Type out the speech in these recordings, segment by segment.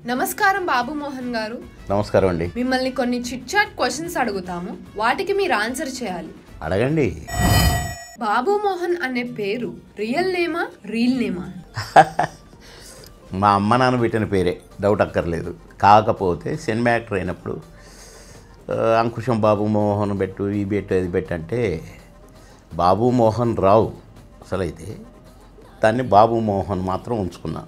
నమస్కారం బాబు మోహన్ గారు. నమస్కారం అండి. మిమ్మల్ని కొన్ని చిట్ చాట్ క్వశ్చన్స్ అడుగుతాము, వాటికి మీరు ఆన్సర్ చేయాలి. అడగండి. బాబు మోహన్ అనే పేరు రియల్ నేమా రీల్ నేమా? మా అమ్మ నాన్న పెట్టిన పేరే, డౌట్ అక్కర్లేదు. కాకపోతే సినిమా యాక్టర్ అయినప్పుడు అంకుశం బాబు మోహన్ పెట్టు, ఈ పెట్టు, అది పెట్టు అంటే బాబు మోహన్ రావు అసలైతే, దాన్ని బాబు మోహన్ మాత్రం ఉంచుకున్నా.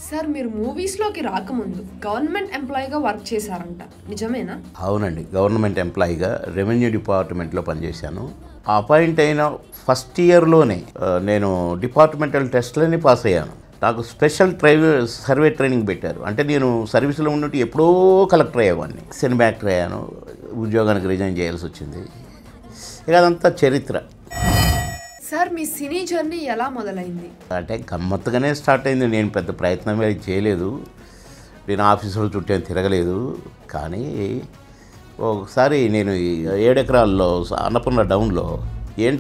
సార్, మీరు మూవీస్లోకి రాకముందు గవర్నమెంట్ ఎంప్లాయీగా వర్క్ చేశారంట, నిజమేనా? అవునండి, గవర్నమెంట్ ఎంప్లాయీగా రెవెన్యూ డిపార్ట్మెంట్లో పనిచేశాను. అపాయింట్ అయిన ఫస్ట్ ఇయర్లోనే నేను డిపార్ట్మెంటల్ టెస్ట్లని పాస్ అయ్యాను. నాకు స్పెషల్ సర్వే ట్రైనింగ్ పెట్టారు. అంటే నేను సర్వీస్లో ఉన్నట్టు ఎప్పుడో కలెక్టర్ అయ్యేవాడిని. సినిమా యాక్టర్ అయ్యాను, ఉద్యోగానికి రిజైన్ చేయాల్సి వచ్చింది. ఇక అదంతా చరిత్ర. సార్, మీ సినీ జర్నీ ఎలా మొదలైంది? అంటే గమ్మత్తుగానే స్టార్ట్ అయింది. నేను పెద్ద ప్రయత్నమే చేయలేదు, నేను ఆఫీసులో చుట్టూ తిరగలేదు. కానీ ఒకసారి నేను 7 ఎకరాల్లో అన్నపూర్ణ డౌన్లో ఏం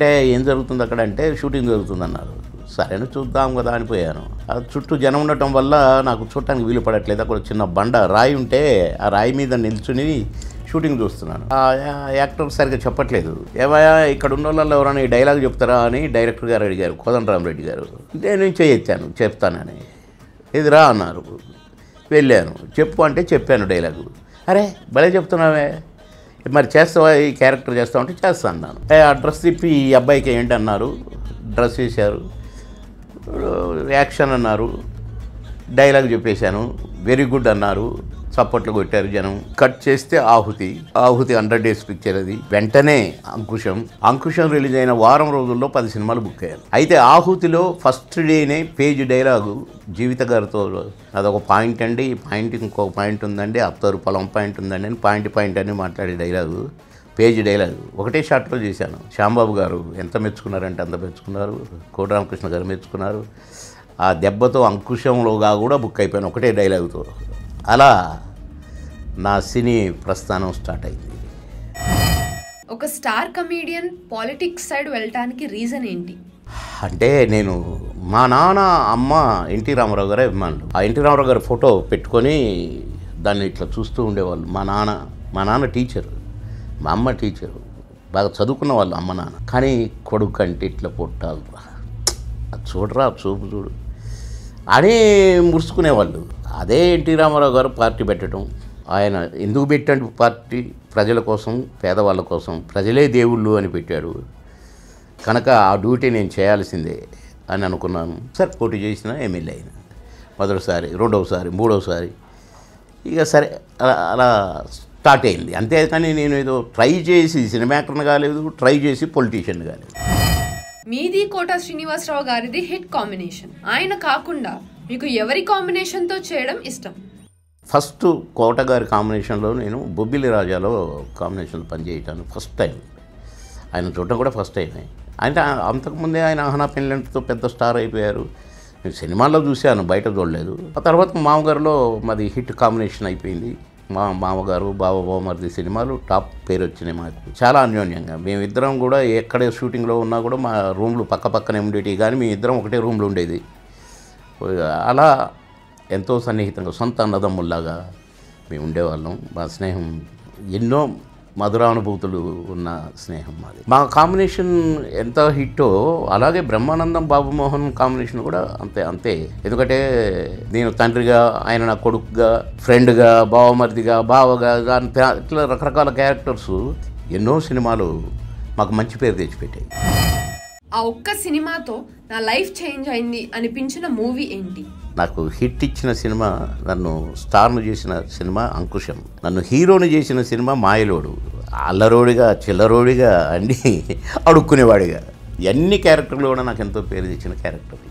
జరుగుతుంది అక్కడ అంటే షూటింగ్ జరుగుతుంది అన్నారు. సరేనా చూద్దాం కదా అనిపోయాను. చుట్టూ జనం ఉండటం వల్ల నాకు చూడటానికి వీలు పడట్లేదు. అక్కడ చిన్న బండ రాయి ఉంటే ఆ రాయి మీద నిల్చుని షూటింగ్ చూస్తున్నాను. ఆ యాక్టర్ సరిగ్గా చెప్పట్లేదు. ఏమయ్యా ఇక్కడ ఉన్న వాళ్ళు ఎవరైనా ఈ డైలాగ్ చెప్తారా అని డైరెక్టర్ గారు అడిగారు, కోదండరామరెడ్డి గారు. నేను చేయెత్తాను, చెప్తానని. ఎదురా అన్నారు. వెళ్ళాను, చెప్పు అంటే చెప్పాను డైలాగు. అరే భలే చెప్తున్నావే, మరి చేస్తావా, ఈ క్యారెక్టర్ చేస్తావు అంటే చేస్తా అన్నాను. ఆ డ్రెస్ తిప్పి ఈ అబ్బాయికి ఏంటన్నారు, డ్రెస్ వేశారు, యాక్షన్ అన్నారు, డైలాగ్ చెప్పేశాను, వెరీ గుడ్ అన్నారు, చప్పట్లు కొట్టారు జనం. కట్ చేస్తే ఆహుతి 100 days పిక్చర్. అది వెంటనే అంకుశం రిలీజ్ అయిన వారం రోజుల్లో 10 సినిమాలు బుక్ అయ్యాను. అయితే ఆహుతిలో ఫస్ట్ డేనే పేజ్ డైలాగు జీవిత గారితో, అదొక పాయింట్ అండి, ఈ పాయింట్ ఇంకొక పాయింట్ ఉందండి, అత్తరు పొలం పాయింట్ ఉందండి అని పాయింట్ అని మాట్లాడే డైలాగు, పేజ్ డైలాగు ఒకటే షాట్లో చేశాను. శ్యాంబాబు గారు ఎంత మెచ్చుకున్నారంటే అంత మెచ్చుకున్నారు, కోటి రామకృష్ణ గారు మెచ్చుకున్నారు. ఆ దెబ్బతో అంకుశంలోగా కూడా బుక్ అయిపోయాను ఒకటే డైలాగుతో. అలా నా సినీ ప్రస్థానం స్టార్ట్ అయింది. ఒక స్టార్ కమీడియన్ పాలిటిక్స్ సైడ్ వెళ్ళటానికి రీజన్ ఏంటి? అంటే నేను మా నాన్న అమ్మ ఎన్టీ రామారావు గారే అభిమానులు. ఆ ఎన్టీ రామారావు గారి ఫోటో పెట్టుకొని దాన్ని ఇట్లా చూస్తూ ఉండేవాళ్ళు. మా నాన్న టీచరు, మా అమ్మ టీచరు, బాగా చదువుకున్న వాళ్ళు అమ్మ నాన్న. కానీ కొడుకు అంటే ఇట్లా పుట్టాలి, అది చూడరా చూపు చూడు అని ముడుచుకునేవాళ్ళు. అదే ఎన్టీ రామారావు గారు పార్టీ పెట్టడం, ఆయన ఎందుకు పెట్టాడు పార్టీ, ప్రజల కోసం, పేదవాళ్ళ కోసం, ప్రజలే దేవుళ్ళు అని పెట్టాడు కనుక ఆ డ్యూటీ నేను చేయాల్సిందే అని అనుకున్నాను. సరే పోటీ చేసిన ఎమ్మెల్యే అయినా, మొదటిసారి, రెండవసారి, మూడవసారి. ఇక సరే అలా స్టార్ట్ అయింది. అంతేకాని నేను ఏదో ట్రై చేసి సినిమా యాక్టర్ని కాలేదు, ట్రై చేసి పొలిటీషియన్ కాలేదు. మీది కోట శ్రీనివాసరావు గారిది హిట్ కాంబినేషన్. ఆయన కాకుండా మీకు ఎవరి కాంబినేషన్తో చేయడం ఇష్టం? ఫస్ట్ కోట గారి కాంబినేషన్లో నేను బొబ్బిలి రాజాలో కాంబినేషన్లో పనిచేయటాను ఫస్ట్ టైం. ఆయన చూడటం కూడా ఫస్ట్ టైం. అంటే అంతకుముందే ఆయన ఆహనా పెళ్ళంటితో పెద్ద స్టార్ అయిపోయారు. నేను సినిమాల్లో చూశాను, బయట చూడలేదు. ఆ తర్వాత మామగారులో మాది హిట్ కాంబినేషన్ అయిపోయింది. మా మామగారు బావమరిది సినిమాలు టాప్ పేరు వచ్చినాయి మాకు. చాలా అన్యోన్యంగా మేమిద్దరం కూడా ఎక్కడే షూటింగ్లో ఉన్నా కూడా మా రూమ్లు పక్కనే ఉండేవి, కానీ మేమిద్దరం ఒకటే రూమ్లో ఉండేది. అలా ఎంతో సన్నిహితంగా సొంత అన్నదమ్ముల్లాగా మేము ఉండేవాళ్ళం. మా స్నేహం ఎన్నో మధురానుభూతులు ఉన్న స్నేహం మాది. మా కాంబినేషన్ ఎంత హిట్టో అలాగే బ్రహ్మానందం బాబు మోహన్ కాంబినేషన్ కూడా అంతే. ఎందుకంటే నేను తండ్రిగా, ఆయన నా కొడుకుగా, ఫ్రెండ్గా, బావమరిదిగా, బావగా, ఇట్లా రకరకాల క్యారెక్టర్స్ ఎన్నో సినిమాలు మాకు మంచి పేరు తెచ్చిపెట్టాయి. ఆ ఒక్క సినిమాతో నా లైఫ్ చేంజ్ అయింది అనిపించిన మూవీ ఏంటి? నాకు హిట్ ఇచ్చిన సినిమా, నన్ను స్టార్ను చేసిన సినిమా అంకుశం, నన్ను హీరోని చేసిన సినిమా మాయలోడు. అల్లరోడిగా, చిల్లరోడిగా, అన్నీ అడుక్కునేవాడిగా, ఎన్ని క్యారెక్టర్లు కూడా నాకు ఎంతో పేరు తెచ్చిన క్యారెక్టర్.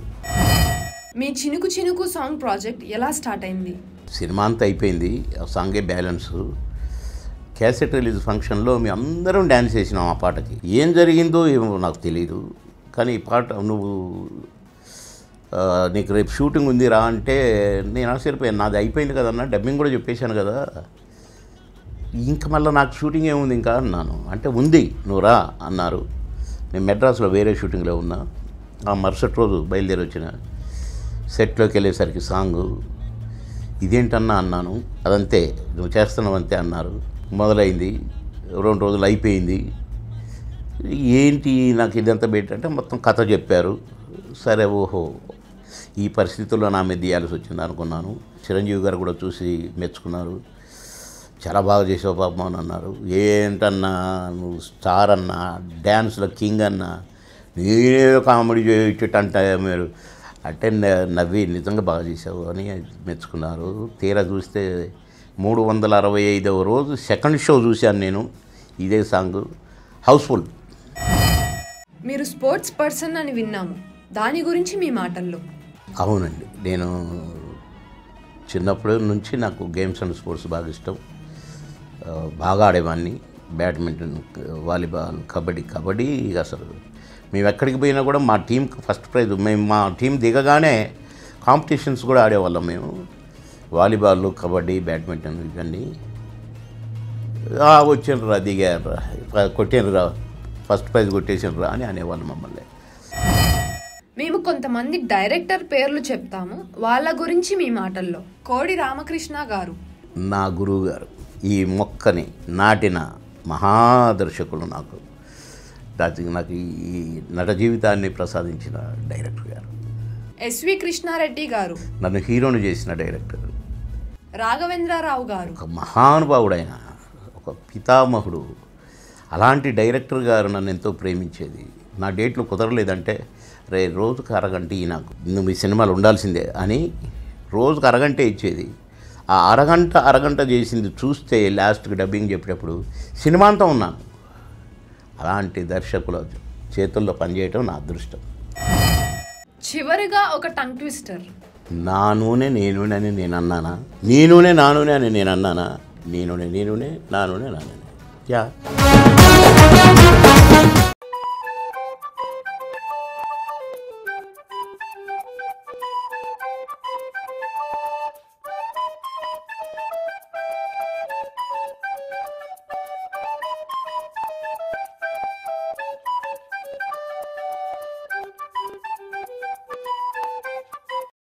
మీ చినుకు చినుకు సాంగ్ ప్రాజెక్ట్ ఎలా స్టార్ట్ అయింది? సినిమా అంతా అయిపోయింది, ఆ సాంగే బ్యాలెన్సు. క్యాసెట్ రిలీజ్ ఫంక్షన్లో మేము అందరం డ్యాన్స్ చేసినాం ఆ పాటకి. ఏం జరిగిందో ఏమో నాకు తెలియదు, కానీ ఈ పాట నీకు రేపు షూటింగ్ ఉంది రా అంటే నేను ఆశ్చర్యపోయాను. నాది అయిపోయింది కదన్నా, డబ్బింగ్ కూడా చెప్పేశాను కదా, ఇంకా మళ్ళీ నాకు షూటింగ్ ఏముంది ఇంకా అన్నాను. అంటే ఉంది, నువ్వు రా అన్నారు. నేను మెడ్రాస్లో వేరే షూటింగ్లో ఉన్నా. ఆ మరుసటి రోజు బయలుదేరి వచ్చిన సెట్లోకి వెళ్ళేసరికి సాంగు ఇదేంటన్నా అన్నాను. అదంతే, నువ్వు చేస్తున్నావు అంతే అన్నారు. మొదలైంది, 2 రోజులు అయిపోయింది. ఏంటి నాకు ఇదంతా పెట్టంటే మొత్తం కథ చెప్పారు. సరే, ఓహో ఈ పరిస్థితుల్లో నా మీద తీయాల్సి వచ్చింది అనుకున్నాను. చిరంజీవి గారు కూడా చూసి మెచ్చుకున్నారు. చాలా బాగా చేసావు పాపం అని అన్నారు. ఏంటన్నా నువ్వు స్టార్ అన్నా, డ్యాన్స్లో కింగ్ అన్నా, నేనే కామెడీ చేయటంటే మీరు అంటే నవ్వి నిజంగా బాగా చేసావు అని మెచ్చుకున్నారు. తీరా చూస్తే 365వ రోజు సెకండ్ షో చూశాను నేను. ఇదే సాంగ్ హౌస్ఫుల్. మీరు స్పోర్ట్స్ పర్సన్ అని విన్నాము, దాని గురించి మీ మాటల్లో. అవునండి, నేను చిన్నప్పటి నుంచి నాకు గేమ్స్ అండ్ స్పోర్ట్స్ బాగా ఇష్టం. బాగా ఆడేవాడిని. బ్యాడ్మింటన్, వాలీబాల్, కబడ్డీ అసలు మేము ఎక్కడికి పోయినా కూడా మా టీంకి ఫస్ట్ ప్రైజ్. మేము మా టీం దిగగానే కాంపిటీషన్స్ కూడా ఆడేవాళ్ళం మేము. వాలీబాల్, కబడ్డీ, బ్యాడ్మింటన్ ఇవన్నీ. వచ్చిండ్రా, దిగారా, కొట్టినరా, ఫస్ట్ ప్రైజ్ కొట్టేసినరా అని అనేవాళ్ళు మమ్మల్ని. మేము కొంతమంది డైరెక్టర్ పేర్లు చెప్తాము, వాళ్ళ గురించి మీ మాటల్లో. కోడి రామకృష్ణ గారు నా గురువు గారు. ఈ మొక్కని నాటిన మహాదర్శకులు. నాకు ఈ నట జీవితాన్ని ప్రసాదించిన డైరెక్టర్ గారు. ఎస్వి కృష్ణారెడ్డి గారు నన్ను హీరోని చేసిన డైరెక్టర్. రాఘవేంద్రరావు గారు ఒక మహానుభావుడైన ఒక పితామహుడు. అలాంటి డైరెక్టర్ గారు నన్ను ఎంతో ప్రేమించేది. నా డేట్లు కుదరలేదంటే రోజుకు అరగంట నాకు నువ్వు ఈ సినిమాలు ఉండాల్సిందే అని రోజుకు అరగంటే ఇచ్చేది. ఆ అరగంట చేసింది చూస్తే లాస్ట్కి డబ్బింగ్ చెప్పేటప్పుడు సినిమా అంతా ఉన్నాను. అలాంటి దర్శకుల చేతుల్లో పనిచేయటం నా అదృష్టం. చివరిగా ఒక టంగ్ ట్విస్టర్. నా నూనె నీ నూనె అని నేను అన్నానా? నీ నూనె నా నూనె అని నేను అన్నానా? నీ నూనె నా నూనె యా.